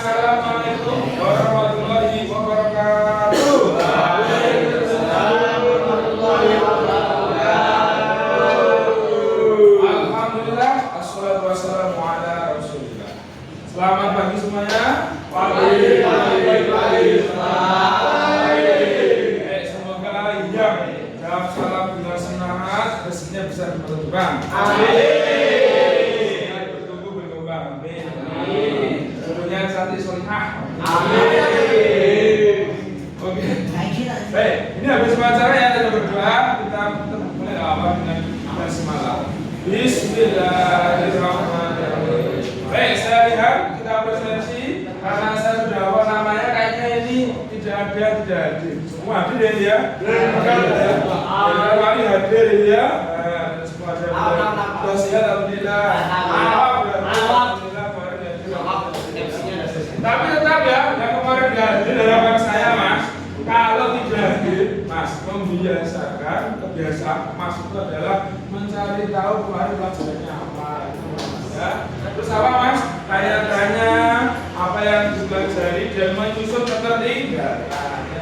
Assalamualaikum warahmatullahi wabarakatuh. Waalaikumsalam warahmatullahi wabarakatuh. Alhamdulillah, assalatu wassalamu ala rasulillah. Selamat pagi semuanya. Pagi. Semoga yang jawab salam dengan semangat rezekinya bisa berkembang. Cantik solihah. Amin. Oke. Baik, ini habis wawancara ya, kita berdoa, kita mulai awal dengan basmalah. Bismillahirrahmanirrahim. Baik, saya lihat kita presentasi karena saya sudah hafal namanya, kayaknya ini tidak hadir. Semua hadir ya? Kami hadir ya. Semua hadir. Sehat alhamdulillah. Tapi tetap ya, yang kemarin gak hadir harapan saya Mas, kalau tidak hadir, Mas membiasakan kebiasaan Mas itu adalah mencari tahu kemarin pelajarannya apa, ya. Terus apa Mas? Tanya-tanya apa yang dipelajari dan menyusun ketertinggalan.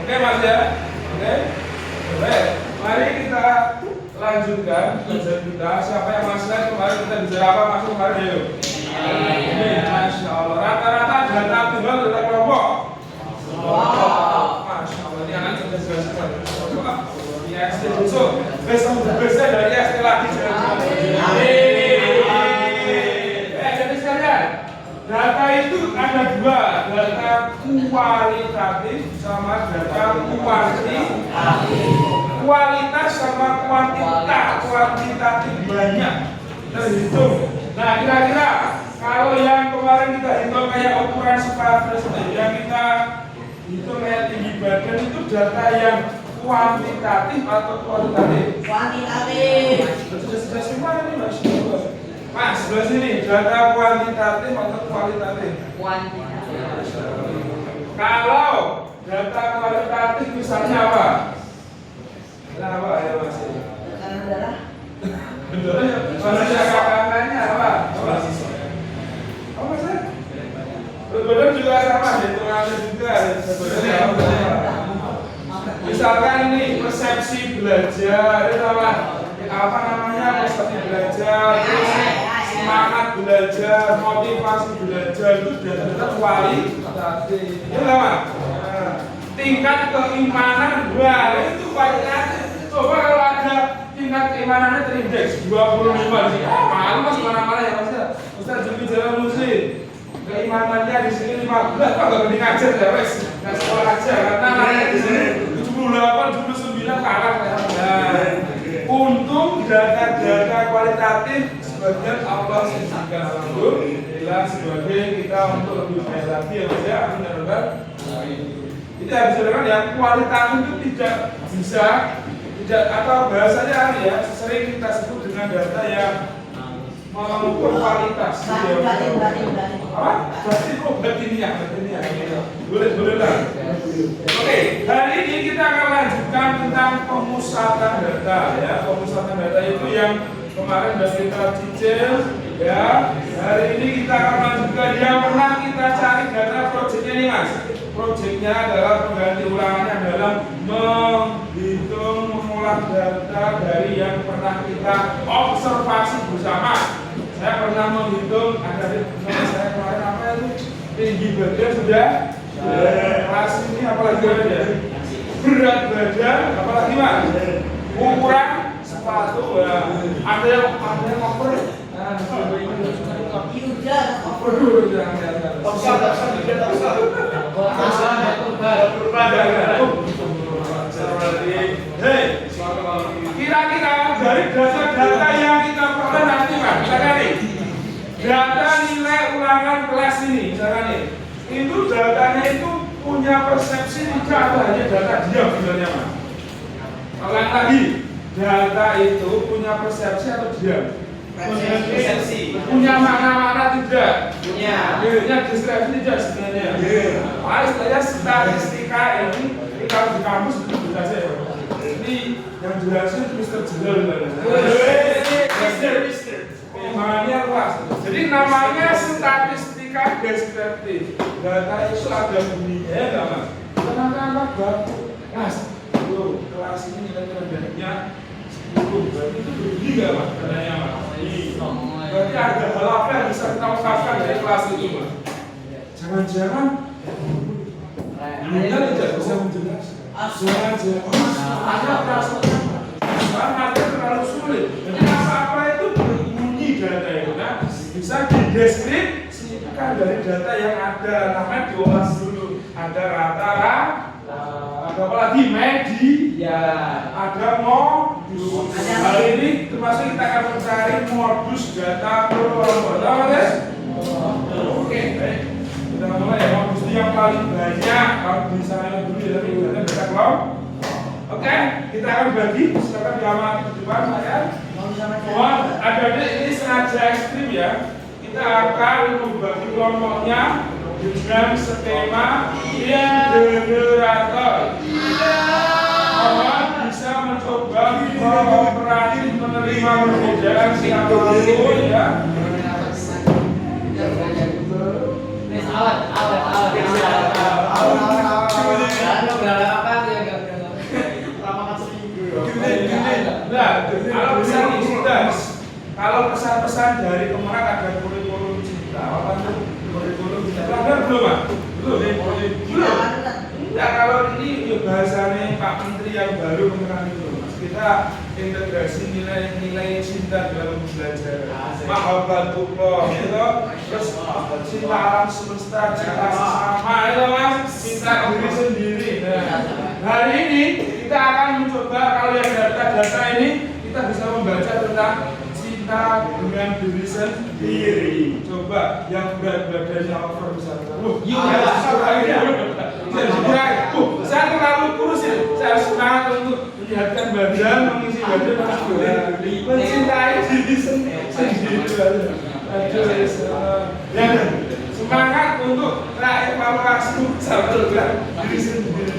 Oke Mas ya? Oke? Baik, mari kita lanjutkan pelajaran kita. Siapa yang masih lihat kemarin kita bicara apa? Masuk kemarin yuk. Masya Allah, rata-rata data tunggal data kelompok. Masya Allah, ini anak sudah jelaskan. Ini SD besok, besok dari SD lagi jadi sekalian, data itu ada dua, data kualitatif sama data kuantitatif. Kualitas sama kuantitatif banyak terhitung. Nah, kira-kira kalau yang kemarin kita hitung kayak ukuran sepatu, yang kita hitung kayak tinggi badan itu data yang kuantitatif atau kualitatif? Kuantitatif. Sudah semua ini Mas. Mas, sebelah sini data kuantitatif atau kualitatif? Kuantitatif. Kalau data kualitatif misalnya apa? Apa ya Mas? Darah. Betul ya. Manusia kakaknya apa? Apa sih? Apa sih? Betul juga sama, hitungannya juga. Misalkan ini persepsi belajar, itu apa namanya? Persepsi belajar, terus semangat belajar, motivasi belajar itu data-data kualitatif. Itu apa? Tingkat keimanan, itu kualitatif. Coba kalau ada tingkat keimanannya terindeks 25 sih. Malu Mas mana-mana ya Mas. Ustaz Jumi Jalan Muslim. Keimanannya di sini 15, kok enggak mending ngajar ya wes. Enggak sekolah aja karena anaknya di sini 78, 79 kalah ya. Untung data-data kualitatif sebagian Allah sisihkan alhamdulillah sebagai kita untuk lebih baik lagi ya Mas ya. Amin ya rabbal alamin. Itu harus dilakukan ya, kualitatif itu tidak bisa atau bahasanya ya sering kita sebut dengan data yang mengukur kualitas. Apa? Berarti ya. Boleh lah. Oke, hari ini kita akan lanjutkan tentang pemusatan data ya. Pemusatan data itu yang kemarin sudah kita cicil ya. Hari ini kita akan lanjutkan yang pernah kita cari data proyeknya nih Mas. Proyeknya adalah pengganti ulangannya adalah menghitung mengolah data dari yang pernah kita observasi bersama. Saya pernah menghitung ada saya kemarin apa itu tinggi badan sudah, kelas ini apalagi ada berat badan apalagi Mas, ukuran sepatu ya. Ada yang over. Kira-kira dari data-data yang kita pernah nanti Pak, misalkan nih data nilai ulangan kelas ini, misalkan nih itu datanya itu punya persepsi tidak atau hanya data diam sebenarnya Mas? Ulang lagi, data itu punya persepsi atau diam? Persepsi. Punya mana-mana tidak? Punya. Punya deskripsi tidak sebenarnya. Istilahnya statistika ini kalau di kampus itu bisa saja. Ini yang jelasin Mr. Jelal. Mister. Namanya luas. Jadi namanya statistika ketika deskriptif data itu ada bunyinya ya nggak mas? Anak-anak baku mas, kelas ini nilai rendahnya 10, berarti itu berbunyi nggak mas? Dananya mas? Berarti ada hal apa yang bisa kita ungkapkan dari kelas itu mas? Jangan-jangan Anda tidak bisa menjelaskan. Jangan-jangan ada perasaan karena terlalu sulit. Jadi apa itu berbunyi data itu? Nah, bisa dideskripsikan dari data yang ada. Namanya diolah dulu. Ada rata-rata, ada apa lagi? Media, ada modus. Hal ini termasuk kita akan mencari modus data betul guys? Oke, baik. Kita mulai ya. Modus yang paling banyak kalau bisa dulu ya, tapi kita bisa kelompok. Oke, kita akan bagi, silakan diamati ke depan saya. Wah, adik-adik ini sengaja ekstrim ya. Kita akan membagi kelompoknya dengan skema generator. Mohon bisa mencoba mengoperasi menerima perbedaan siapapun ya. Nah, kalau pesan identitas, kalau pesan-pesan dari Kemenag ada kurikulum cinta, apa itu kurikulum cinta? Ada belum mas? Belum. Enggak, kalau ini bahasanya Pak Menteri yang baru Kemenag itu mas. Kita integrasi nilai-nilai cinta dalam belajar. Mahabbatullah, gitu. Terus cinta alam semesta, cinta sesama, itu mas. Cinta diri sendiri. Nah, hari ini kita akan mencoba kalau yang data-data ini kita bisa membaca tentang cinta dengan diri sendiri. Coba yang berat badannya over misalnya. Saya terlalu kurus ya. Saya harus semangat untuk menyehatkan badan, mengisi badan harus boleh mencintai diri sendiri. Dan semangat untuk evaluasi diri sendiri.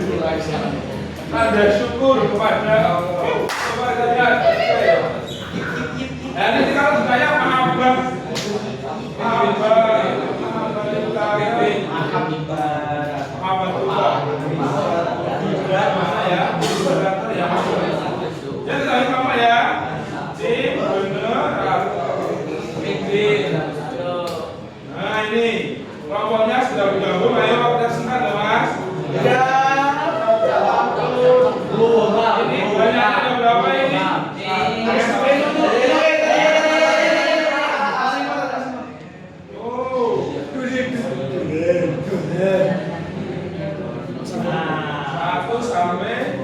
Tanda syukur kepada Allah. Dan ini kalau saya mahabbah jadi tadi apa ya? Nah ini kelompoknya sudah bergabung. Ayo kita singkat ya mas. Ini banyak ada berapa ini? Satu sampai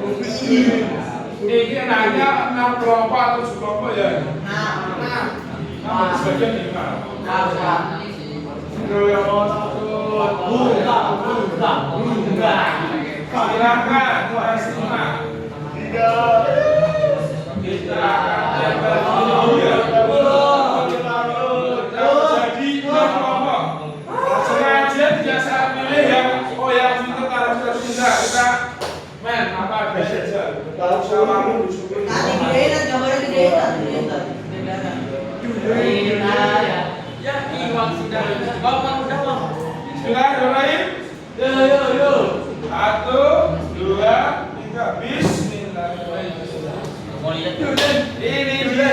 ini enaknya 6 kelompok atau 7 kelompok ya? 6 sebagian 5 silakan simak. Kita akan jadi 6 kelompok. Sengaja tidak saya pilih yang yang pintar harus terpindah. Kita men apa ada saja. Kalau sama disyukur. Ya iwan sudah. Bang udah bang. Bismillahirrahmanirrahim. Yo. 1, 2, 3, bismillahirrahmanirrahim. Ini dia.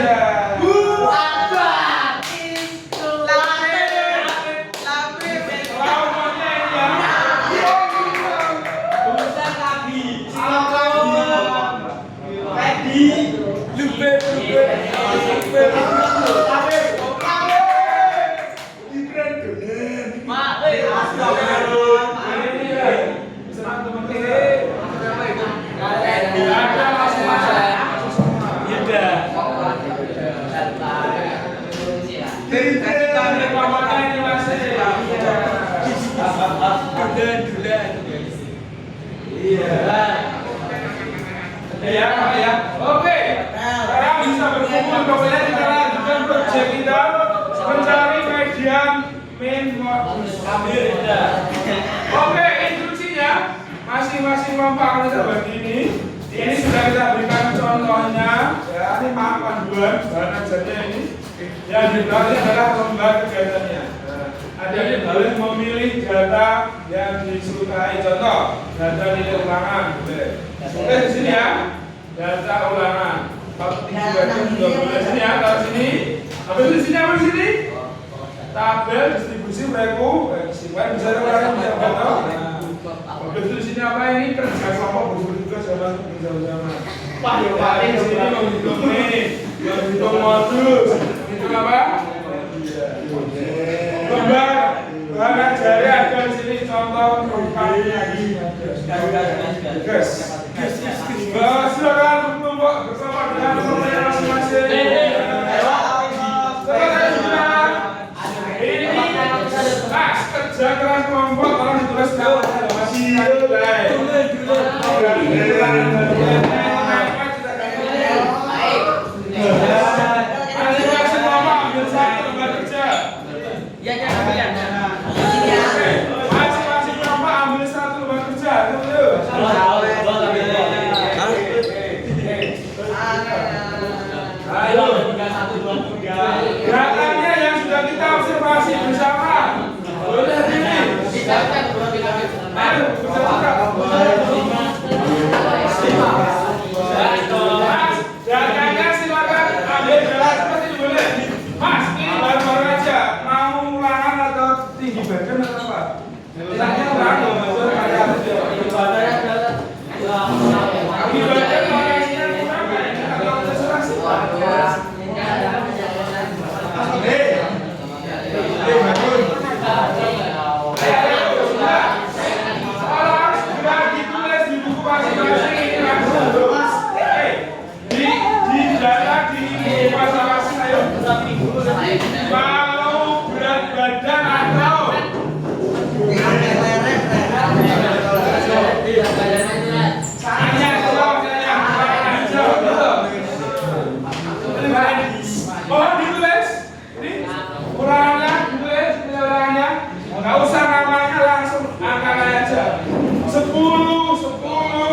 Ya. Oke. Sekarang bisa berkumpul pokoknya kita lanjutkan proyek kita mencari median min modus. Oke, instruksinya masing-masing kelompok akan kita bagi ini. Ini sudah kita berikan contohnya. Ya, ini panduan bahan ajarnya ini. Yang dibalik adalah lomba kegiatannya. Ada Adik-adik boleh memilih data yang disukai. Contoh, data nilai ulangan. Boleh di sini ya. Data ulangan. Kalau tinggi bagian juga boleh di sini ya. Kalau sini, habis di sini apa di sini? Tabel distribusi frekuensi. Bisa ulangan bisa foto. Habis di sini apa ini? Kerja kelompok bertugas sama bersama-sama. Wah, di sini menghitung ini, menghitung modul. Itu apa? Lembar bahan ajari ada di sini contoh rumpanya. Guys, silakan kelompok bersama dengan kelompoknya masing-masing. Ini kerja keras kelompok tolong ditulis namanya masih nilai. Masing-masing kelompok ambil satu lembar kerja. Ayo. Datanya yang sudah kita observasi bersama. Boleh ini. Ayo, Mas, datanya silakan ambil jalan seperti ini boleh. Mas, ini baru-baru aja. Mau ulangan atau tinggi badan atau apa? Tanya ulangan dong, Mas. Tinggi badan ulangannya berapa ini? Atau terserah sih, Pak. Mau berat badan atau oh ditulis ini ulangannya ditulis ulangannya nggak usah namanya langsung angka aja 10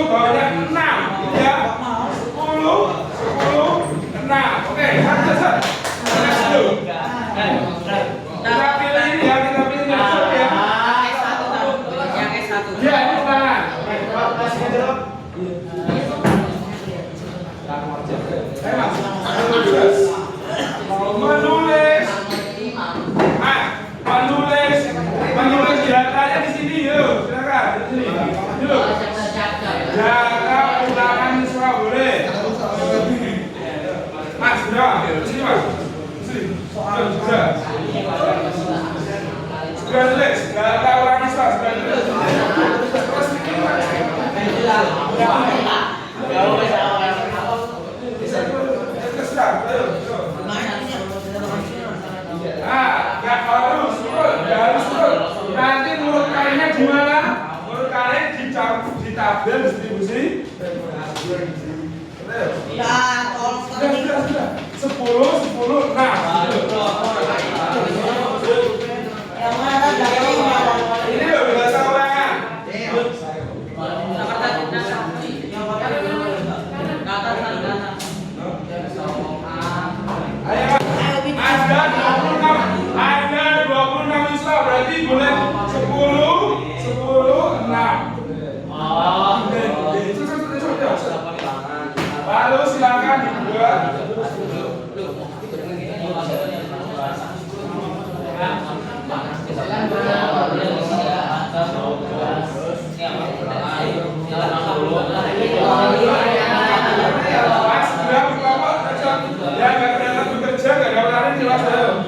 banyak 6 ya 10 6 oke satu kita pilih ini ya kita pilih yang satu ya ya ini ulangan menulis datanya di sini yuk silakan di sini yuk data ulangan siswa boleh mas sudah sini mas sini sudah tulis data ulangan siswa sudah tulis terus harus turun. Nanti menurut kalian gimana? Menurut kalian di tabel distribusi. Sudah. 10, nah. Ini loh bahasa ulangan. Ada 26 siswa berarti boleh 10, 6. Lalu silakan dibuat. Ya nggak kelihatan bekerja, nggak ada lari jelas ya.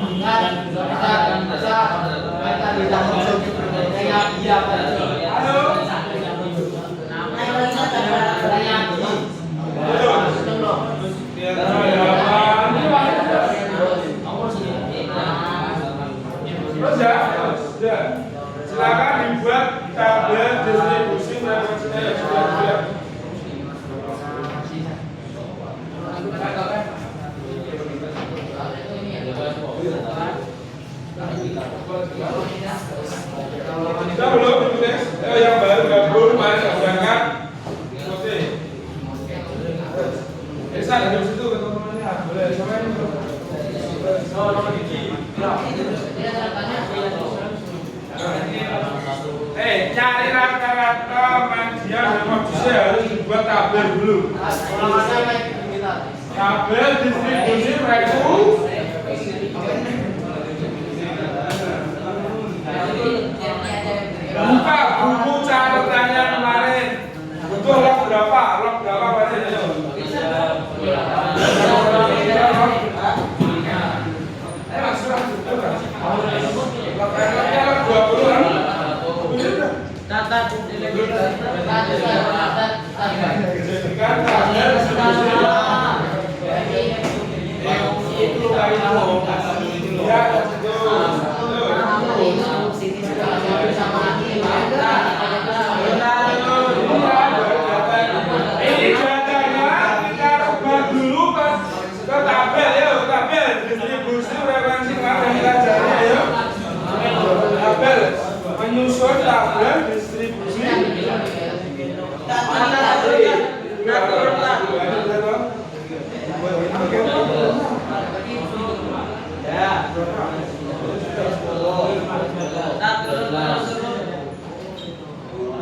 Silakan dibuat tabel distribusi frekuensinya yang sudah dibuat. Kita belum tulis, yang baru gabung, mari berangkat. Oke. Bisa ada di situ teman-temannya, boleh sama ini. Oh, nomor gigi. cari rata-rata median dan modusnya harus dibuat tabel dulu. Tabel distribusi reku. Buka buku catatannya kemarin. Butuh log berapa? Log berapa Pak? Menyusun tabel distribusi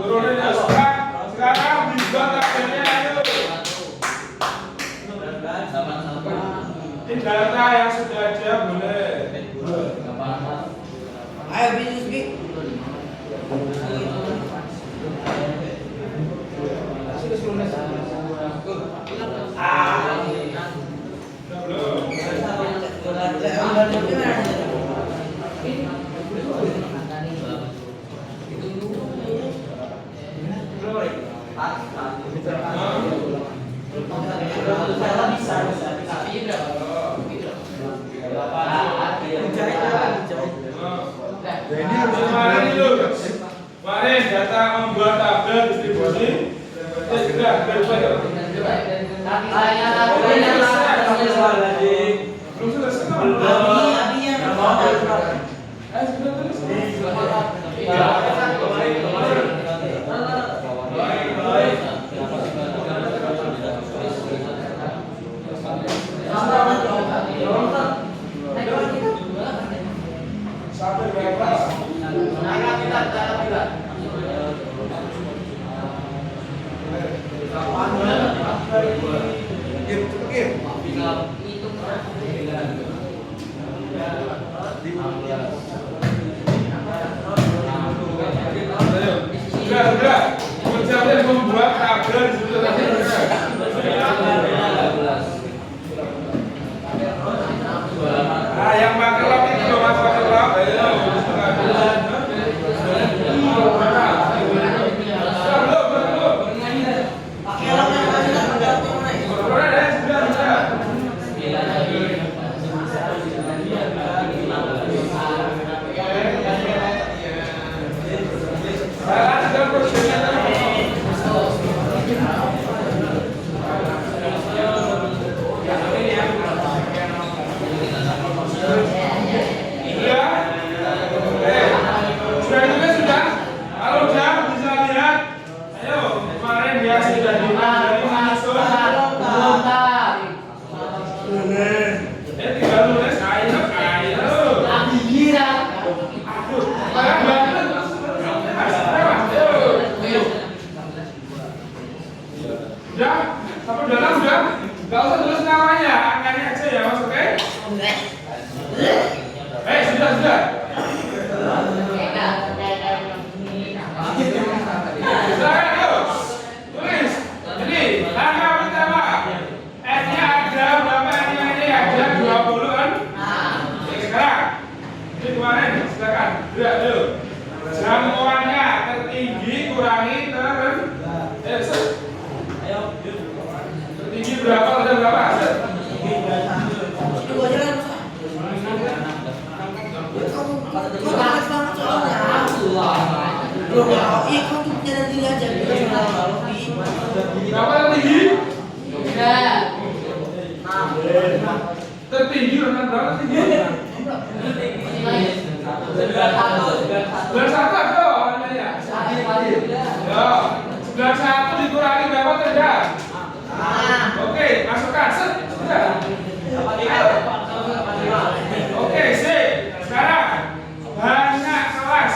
turunin ya sekarang dibuat tabelnya ayo. Ini data yang sudah ada boleh. Ayo bisnis. Kemarin data membuat tabel distribusi. Belum selesai sampai berapa? Sudah. Kerjanya membuat tabel di situ tadi. Nah, yang pakai lap itu loh Mas, pakai lap. Ayo. Sudah? Sampai dalam sudah? Gak usah tulis namanya, angkanya aja ya Mas, oke? Sudah. Silakan yuk. Tulis. Jadi, langkah pertama. N-nya ada berapa? N-nya ini ada 20 kan? Oke, sekarang. Ini kemarin, silakan. Gerak dulu. Jangkauannya tertinggi kurangi tertinggi berapa? Ada berapa? Berapa tertinggi? Tertinggi dengan berapa tertinggi? 91 ada namanya. Ya, 91 dikurangi berapa terjadi? Oke, masukkan. Sudah. Oke, sip. Sekarang banyak kelas.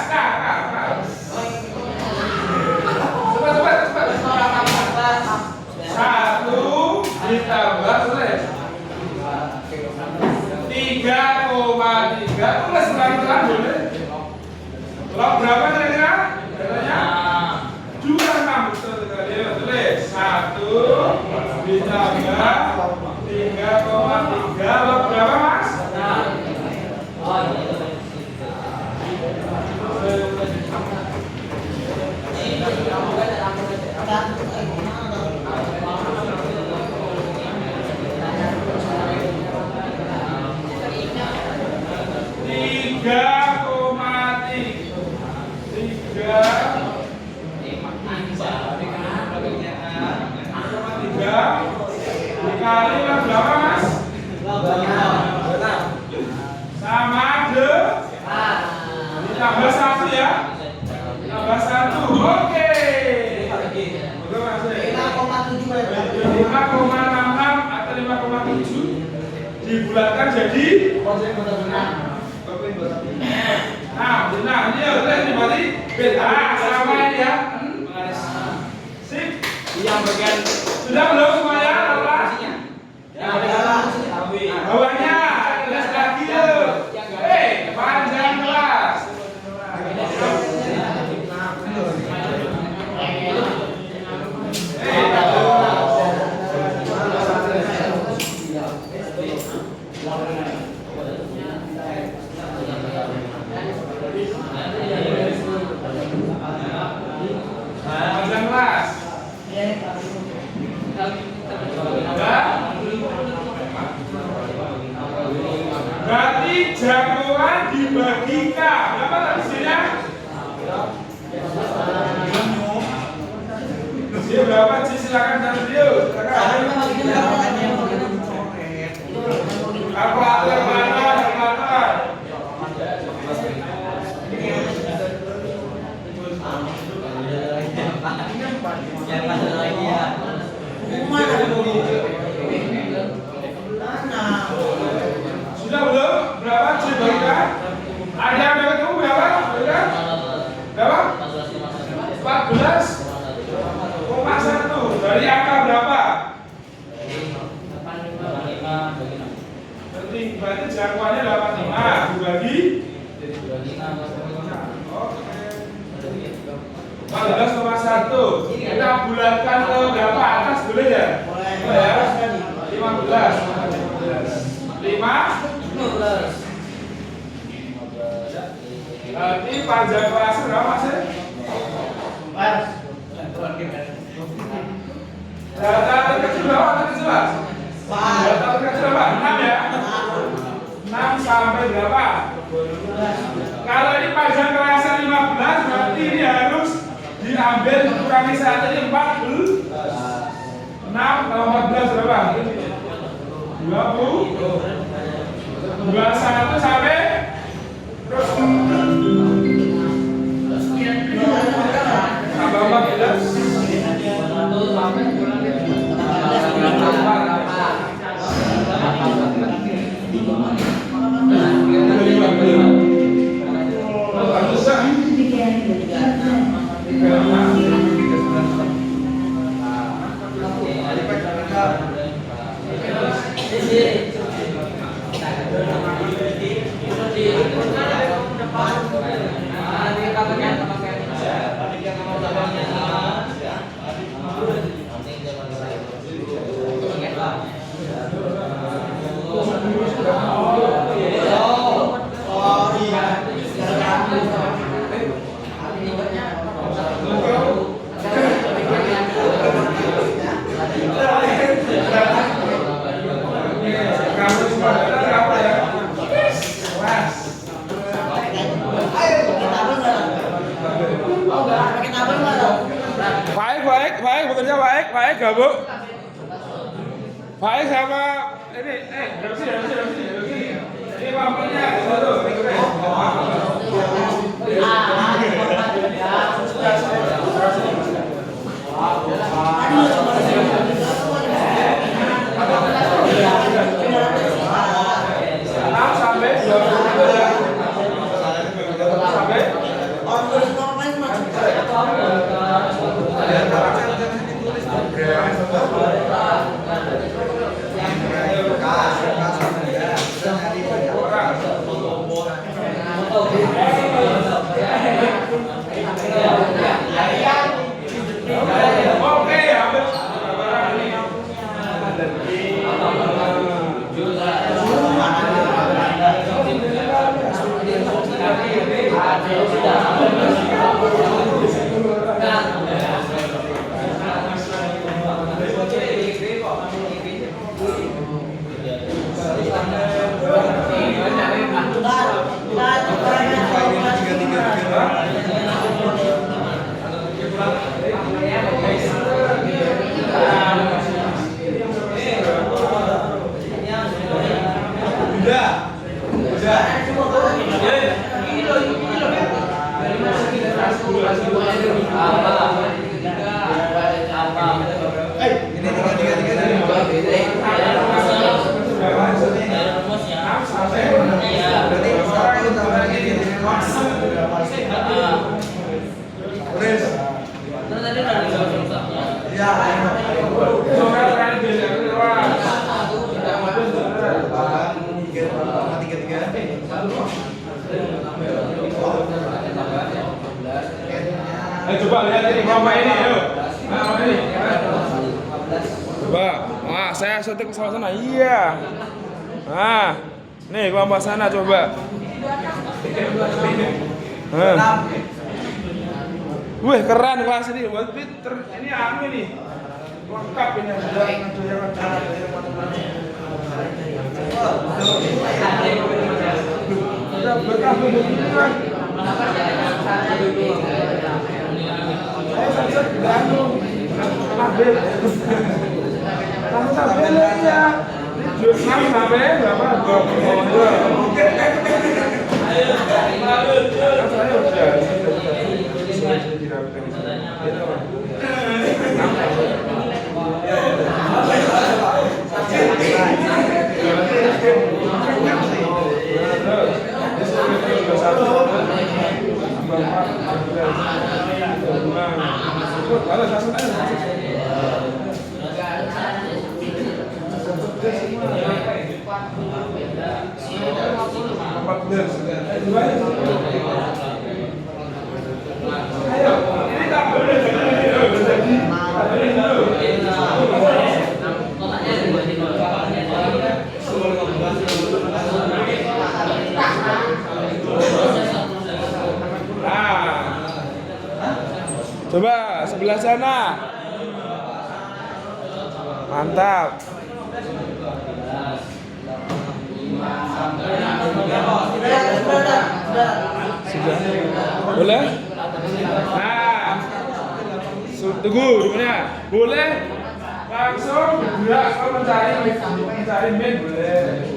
Berapa Mas? Dikali berapa Mas? Sama ditambah 1 ya? Tambah 1, oke. 5,66 atau 5,7 dibulatkan jadi nah ini berarti beda sama ini ya. Sip. Yang bagian Sudah belum semuanya? Bawahnya kelas lagi yuk. Panjang kelas. Panjang kelas. Berarti jagoan dibagi K. Berapa tadi sini? Berapa sih? Silakan dan video. Kalkulator mana? Kalkulator. yang mana lagi ya? Sudah belum? Berapa sih bagikan? Ada yang dapat kamu berapa? Berapa? 14,1. Dari angka berapa? Berarti jangkauannya 85 dibagi 14,1. Kita bulatkan ke berapa? Atas boleh ya? Boleh ya? 15. 5. Berarti panjang kelas berapa sih? Data terkecil berapa? Terkecil Mas? Data terkecil berapa? 6 ya? 6 sampai berapa? Kalau ini panjang kelasnya 15, berarti ini harus diambil kurangi 1 ini 40. 6 kalau 14 berapa? 20. 21 sampai terus tambah 14. Baik, bekerja baik, gabung. Baik sama ini, berapa sih? Ini pampelnya satu. Oke, Coba lihat ini kelompok ini, yuk. Nah, ini. Coba, saya syuting ke sana. Iya. Nah, nih kelompok sana coba. Wih, keren kelas ini. Ini anu ini. Lengkap ini ada berkah begini kan. Coba sebelah sana. Mantap. Sudah. Boleh? Nah. Tunggu, dimana? Boleh? Langsung bergerak ke mencari main boleh.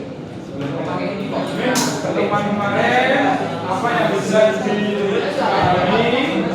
Teman kemarin apa yang bisa dipahami?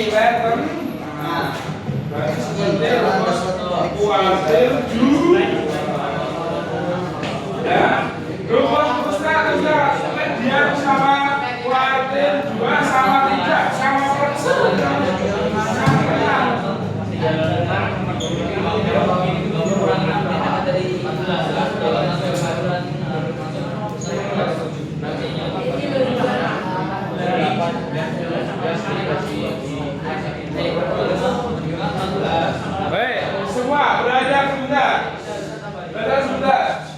pattern. Nah, berarti seperti rumus kuartil ju. Ya, rumus terus median sama kuartil 2 sama 3 sama persen. Baik, semua belajar sebentar. Belajar sebentar.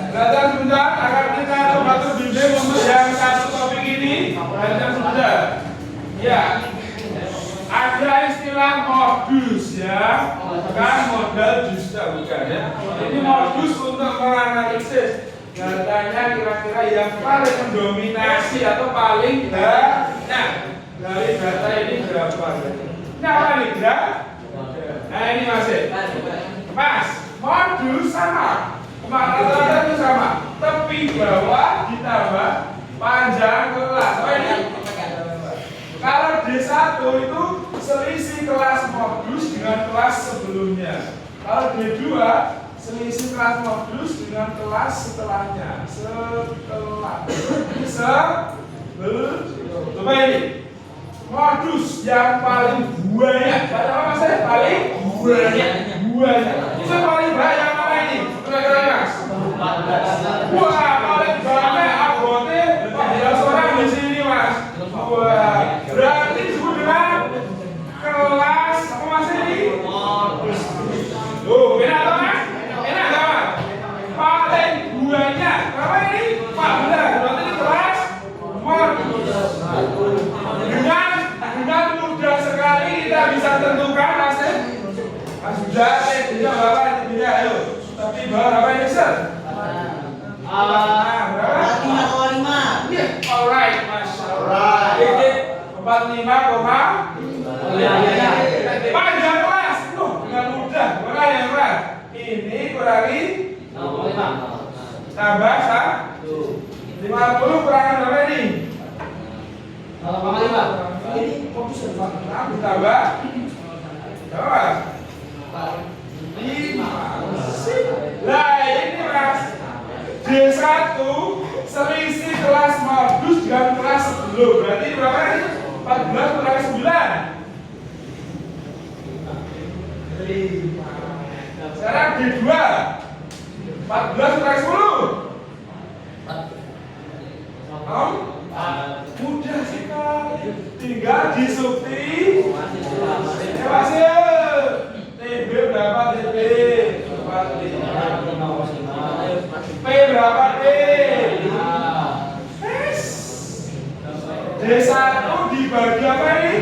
Belajar sebentar agar kita membantu bimbing untuk yang satu topik ini. Belajar sebentar. Ya. Ada istilah modus ya. Bukan modal justa bukan ya. Ini modus untuk menganalisis datanya kira-kira yang paling mendominasi atau paling banyak dari data ini berapa. Ini apa nih, Gra? Nah ini masih Mas, modus sama rata-rata itu sama, tepi bawah ditambah panjang kelas. Oh ini kalau D1 itu selisih kelas modus dengan kelas sebelumnya. Kalau D2 selisih kelas modus dengan kelas setelahnya. Coba ini modus yang paling banyak. Apa maksudnya paling banyak? Itu paling banyak mana ini? Kira-kira Mas? Wah, paling banyak abote 14 orang di sini Mas. Wah, berarti disebut dengan kelas apa Mas ini? Oh, benar apa Mas? Enak gak Mas? Paling banyak. Berapa ini? 14. Berarti ini kelas modus. Dengan mudah sekali kita bisa tentukan hasil. Sudah, tidak berapa ini ayo. Tapi berapa ini Sir? Berapa? 45,5. Iya, alright, Masya Allah. Ini 45,5. Panjang kelas. Dengan mudah. Mana yang berat? Ini kurangi 55. tambah 50 kurangi berapa ini? 0,5. Ini fokus ditambah berapa? 5. Lah ini Mas, D1 selisih kelas modus dengan kelas sebelum. Berarti berapa ini? 14 kurangi 9. Sekarang D2 14 kurangi 10. Mudah sekali. Tinggal disubstitusi. TB berapa TB? P berapa P? D1 dibagi apa ini?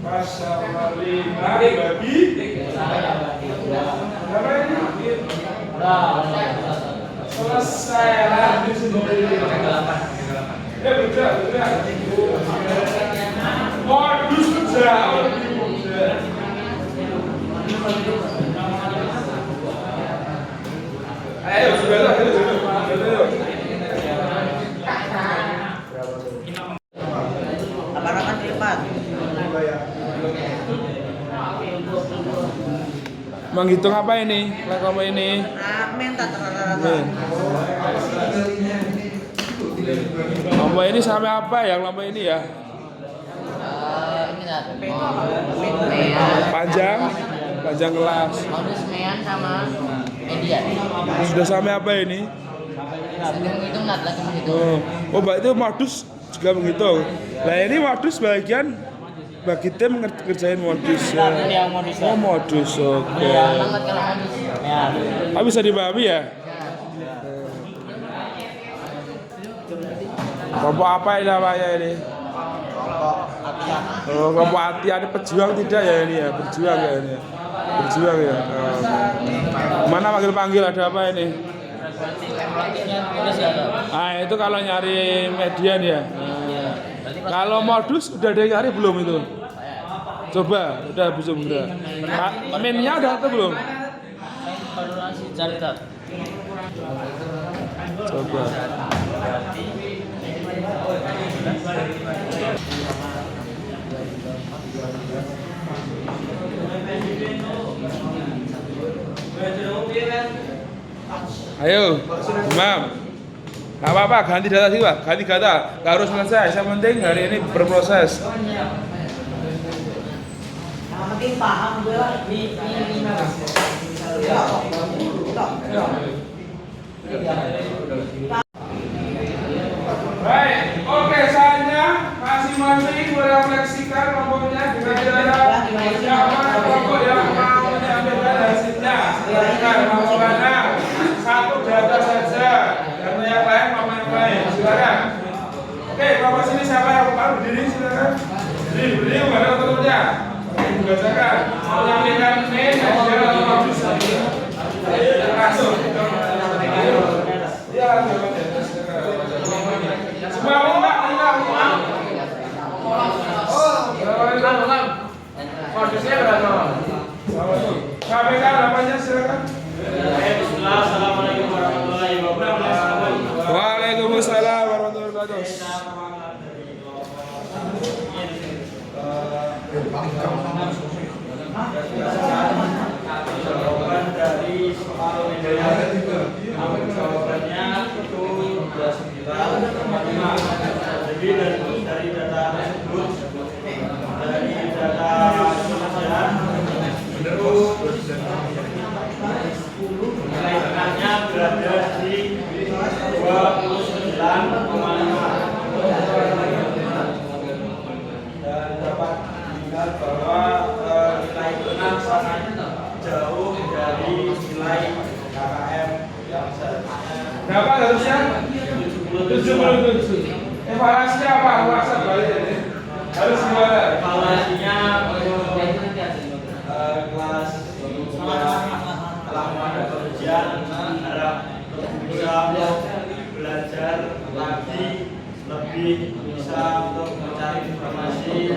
Masya Allah, 5 dibagi berapa ini? Selesai lah di sini. Ya betul. Modus jauh lebih mudah. Ayo sudah Apakah cepat? Menghitung apa ini? Kamu ini? Minta rata-rata. Lomba ini sampai apa ya lomba ini ya? Panjang kelas. Modus mean sama median. Sudah sampai apa ini? Sampai menghitung nggak lagi menghitung. Oh, berarti modus juga menghitung. Nah ini modus bagian bagi tim ngerjain modus ya. Yang modus. Oh modus, oke. Banget kalau modus. Ah, bisa dipahami ya? Kelompok apa ini namanya ini? Oh, kelompok hati ada pejuang tidak ya ini ya? Berjuang ya ini ya? Berjuang ya? Oh. Mana panggil-panggil ada apa ini? Ah itu kalau nyari median ya? Kalau modus udah ada yang nyari belum itu? Coba, udah belum udah. Minnya udah atau belum? Coba. Ayo, Imam. Gak apa-apa, ganti data sih Pak. Ganti data. Gak harus selesai. Yang penting hari ini berproses. Yang penting paham gue lah. Baik, oke saatnya masing-masing merefleksikan kelompoknya dengan cara siapa kelompok yang mau menyampaikan hasilnya. Silakan mau mana? Satu data saja, dan yang lain mau yang lain. Silakan. Oke, kelompok sini siapa yang mau berdiri? Silakan. Berdiri pada teman-temannya. Bacakan. Mau menyampaikan ini, hasil atau bagus? Langsung. Ya, semua minta. Modusnya berapa? KPK namanya silakan. Bismillah, assalamualaikum warahmatullahi wabarakatuh. Waalaikumsalam warahmatullahi wabarakatuh. Jawaban dari soal jawabannya itu 29,5. Jadi dari data tersebut, dari data pelajaran itu nilai tengahnya berada di 29,5. Dan dapat dilihat bahwa nilai tengah sangat jauh dari nilai KKM yang seharusnya Berapa harusnya? 77. Evaluasinya apa? Merasa balik ini. Harus gimana? evaluasinya untuk kelas 2 laporan ujian harap bisa belajar lagi, lebih bisa untuk mencari informasi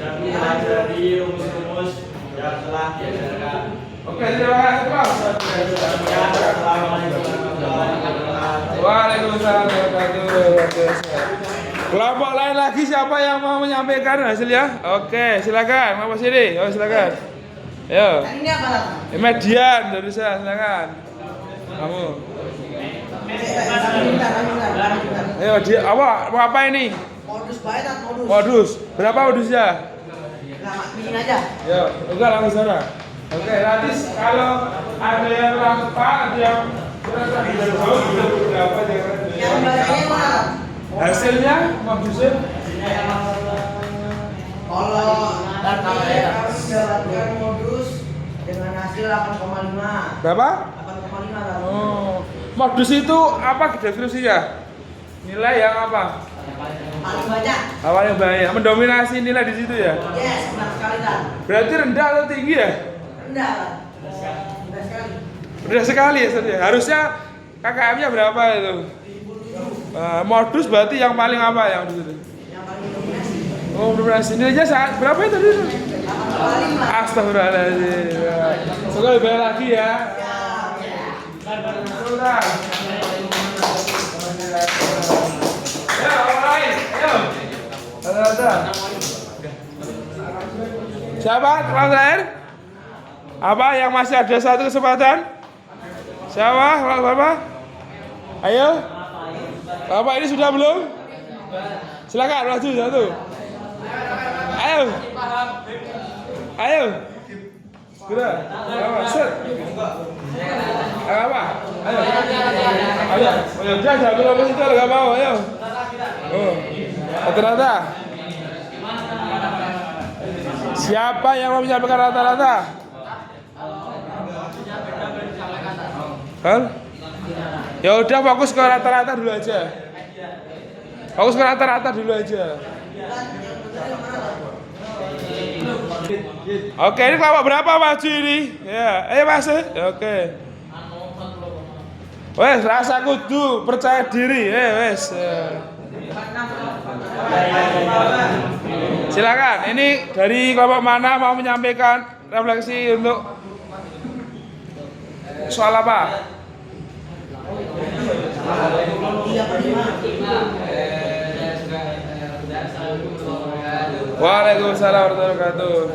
dan mempelajari rumus-rumus yang telah diajarkan. Oke, terima kasih Pak. Assalamualaikum warahmatullahi wabarakatuh. Waalaikumsalam warahmatullahi wabarakatuh. Kelompok lain lagi siapa yang mau menyampaikan hasilnya? Oke, silakan. Mau sini. Oh, silakan. Ayo. Ini apa lah? Median dari saya, silakan. Kamu. Ayo, dia apa? Mau apa ini? Modus baik atau modus? Modus. Berapa modusnya? Nah, bikin aja. Ya, enggak langsung sana. Oke, nanti kalau ada yang kurang tepat, ada yang kurang jauh, bisa berapa jangan. Yang bayarnya mana? Hasilnya modusnya Kalau nanti harus mendapatkan modus dengan hasil 8,5. berapa? 8,5 kan? Oh, modus itu apa deskripsinya? Nilai yang apa? Paling banyak. Awalnya banyak, mendominasi nilai di situ ya. Yes, benar sekali kan? Berarti rendah atau tinggi ya? Rendah kan? Rendah sekali. Rendah sekali ya, Sir. Harusnya KKM-nya berapa itu? Modus berarti yang paling apa yang di situ? Yang paling dominasi. Oh, mendominasi nilainya saat berapa itu tadi? 8,5. Astagfirullahaladzim. Semoga lebih baik lagi ya. Sudah. Ya, orang lain. Ayo. Ada. Siapa? Kelas terakhir? Apa yang masih ada satu kesempatan? Siapa? Kelas berapa? Ayo. Bapak ini sudah belum? Silakan maju satu. Ayo. Ayo. Sudah. Apa? Set. Apa? Ayo. Ayo. Ayo, jangan dulu itu enggak mau, ayo. Oh. Rata-rata. Siapa yang mau menyampaikan rata-rata? Hah? Ya udah fokus ke rata-rata dulu aja. Fokus ke rata-rata dulu aja. Oke, ini kelompok berapa maju ini? Ya, Mas. Oke. Wes, rasa kudu percaya diri. Wes. Silakan. Ini dari kelompok mana mau menyampaikan refleksi untuk soal apa? Waalaikumsalam warahmatullahi wabarakatuh.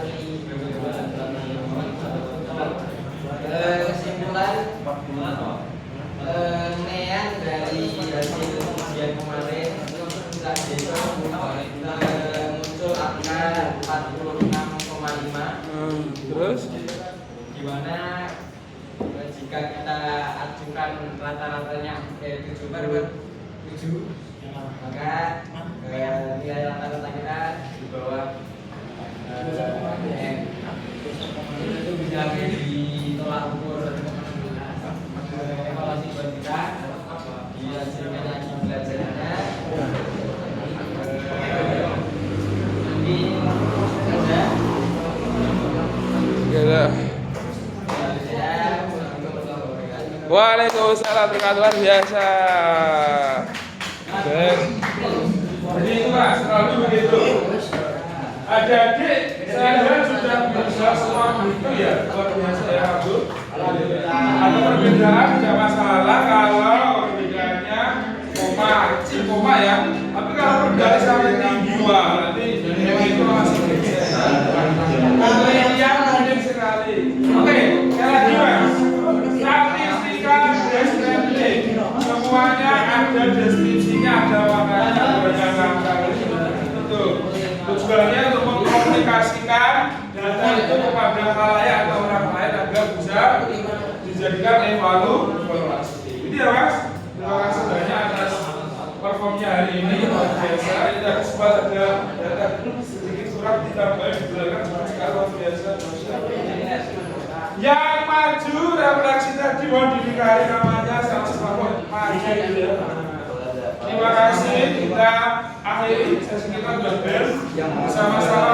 Kesimpulan 46,5. Terus Gimana jika kita ajukan rata-ratanya ke 7/7, maka nilai rata-rata kita di bawah M. Itu bisa ditolak ukur evaluasi buat kita, dihasilkan lagi belajarnya. Nanti ada. ya. Waalaikumsalam luar biasa. Baik. Jadi itu mas, selalu begitu. Adik-adik, saya sudah bisa semua itu ya, luar biasa ya Abdul. Ada perbedaan tidak masalah kalau perbedaannya koma ya. Tapi kalau perbedaan sampai tinggi wah, nanti yang itu masih geser. Penelitian penting sekali. Oke, sekali lagi mas. Statistika deskriptif semuanya ada deskripsinya, ada warnanya, banyak angka. Itu tujuannya untuk mengkomunikasikan data itu kepada khalayak atau orang lain agar bisa dijadikan evaluasi. Ini ya mas, terima kasih banyak atas performnya hari ini, luar biasa. Ini sempat ada data sedikit surat ditambahin digunakan sekali luar biasa. Yang maju refleksi tadi modifikasi namanya sama-sama maju. Terima kasih, kita akhiri sesi kita bersama-sama